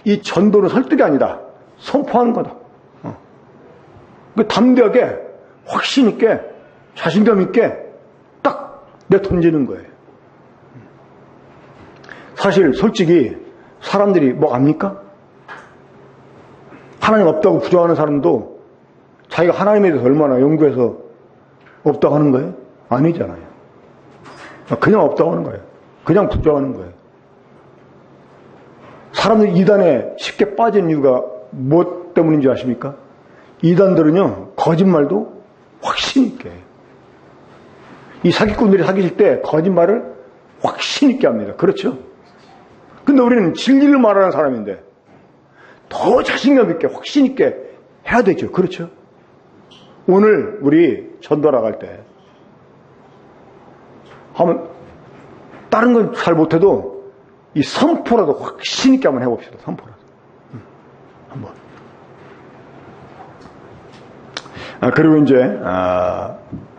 A: 이 전도는 설득이 아니다. 선포하는 거다. 담대하게, 확신 있게, 자신감 있게 딱 내던지는 거예요. 사실 솔직히 사람들이 뭐 압니까? 하나님 없다고 부정하는 사람도 자기가 하나님에 대해서 얼마나 연구해서 없다고 하는 거예요? 아니잖아요. 그냥 없다고 하는 거예요. 그냥 부정하는 거예요. 사람들이 이단에 쉽게 빠진 이유가 무엇 때문인지 아십니까? 이단들은요, 거짓말도 확신 있게 해요. 이 사기꾼들이 사기칠 때 거짓말을 확신 있게 합니다. 그렇죠? 근데 우리는 진리를 말하는 사람인데 더 자신감 있게 확신 있게 해야 되죠. 그렇죠? 오늘 우리 전도 나갈 때 하면 다른 건 잘 못해도 이 선포라도 확신 있게 한번 해봅시다. 선포라도. 한번. 그리고 이제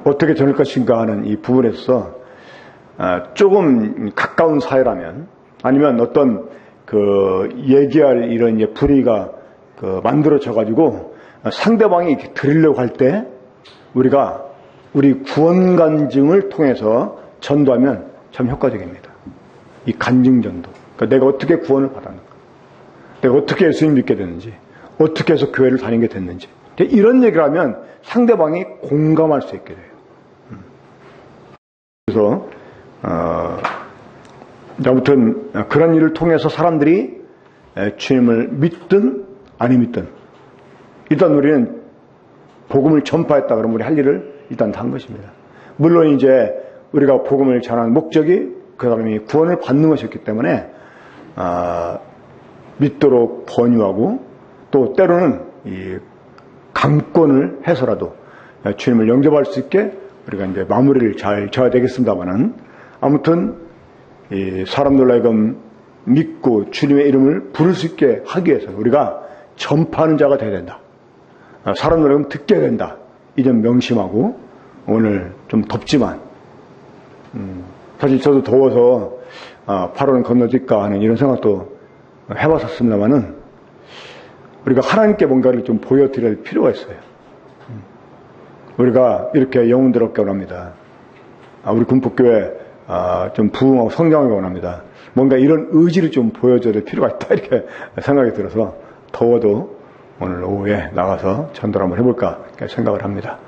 A: 어떻게 전할 것인가 하는 이 부분에서 조금 가까운 사이라면 아니면 어떤 얘기할 이런 이제 분위기가 만들어져 가지고 상대방이 이렇게 들으려고 할 때 우리가 우리 구원 간증을 통해서 전도하면 참 효과적입니다. 이 간증 전도. 그러니까 내가 어떻게 구원을 받았는가, 내가 어떻게 예수님 믿게 됐는지, 어떻게 해서 교회를 다니게 됐는지, 이런 얘기를 하면 상대방이 공감할 수 있게 돼요. 그래서 아무튼 그런 일을 통해서 사람들이 주님을 믿든 아니 믿든 일단 우리는 복음을 전파했다 그러면 우리 할 일을 일단 한 것입니다. 물론 이제 우리가 복음을 전하는 목적이 그 사람이 구원을 받는 것이었기 때문에 믿도록 권유하고 또 때로는 이 강권을 해서라도 주님을 영접할 수 있게 우리가 이제 마무리를 잘 져야 되겠습니다만은 아무튼 이 사람들 하여금 믿고 주님의 이름을 부를 수 있게 하기 위해서 우리가 전파하는 자가 되어야 된다. 사람들 하여금 듣게 된다. 이 점 명심하고 오늘 좀 덥지만 사실 저도 더워서 8월은 건너뛸까 하는 이런 생각도 해봤었습니다만은 우리가 하나님께 뭔가를 좀 보여드릴 필요가 있어요. 우리가 이렇게 영혼들었게 원합니다. 우리 군폭교회 좀 부흥하고 성장하기 원합니다. 뭔가 이런 의지를 좀 보여줘야 될 필요가 있다 이렇게 생각이 들어서 더워도 오늘 오후에 나가서 전도를 한번 해볼까 생각을 합니다.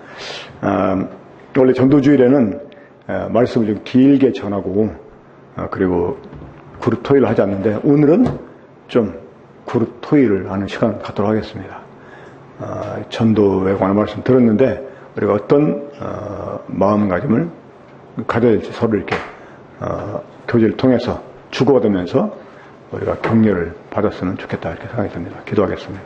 A: 원래 전도주일에는 말씀을 좀 길게 전하고 그리고 그룹 토의를 하지 않는데 오늘은 좀 그룹 토의를 하는 시간 갖도록 하겠습니다. 전도에 관한 말씀 들었는데 우리가 어떤 마음가짐을 가져야 될지 서로 이렇게 교제를 통해서 주고받으면서 우리가 격려를 받았으면 좋겠다 이렇게 생각이 듭니다. 기도하겠습니다.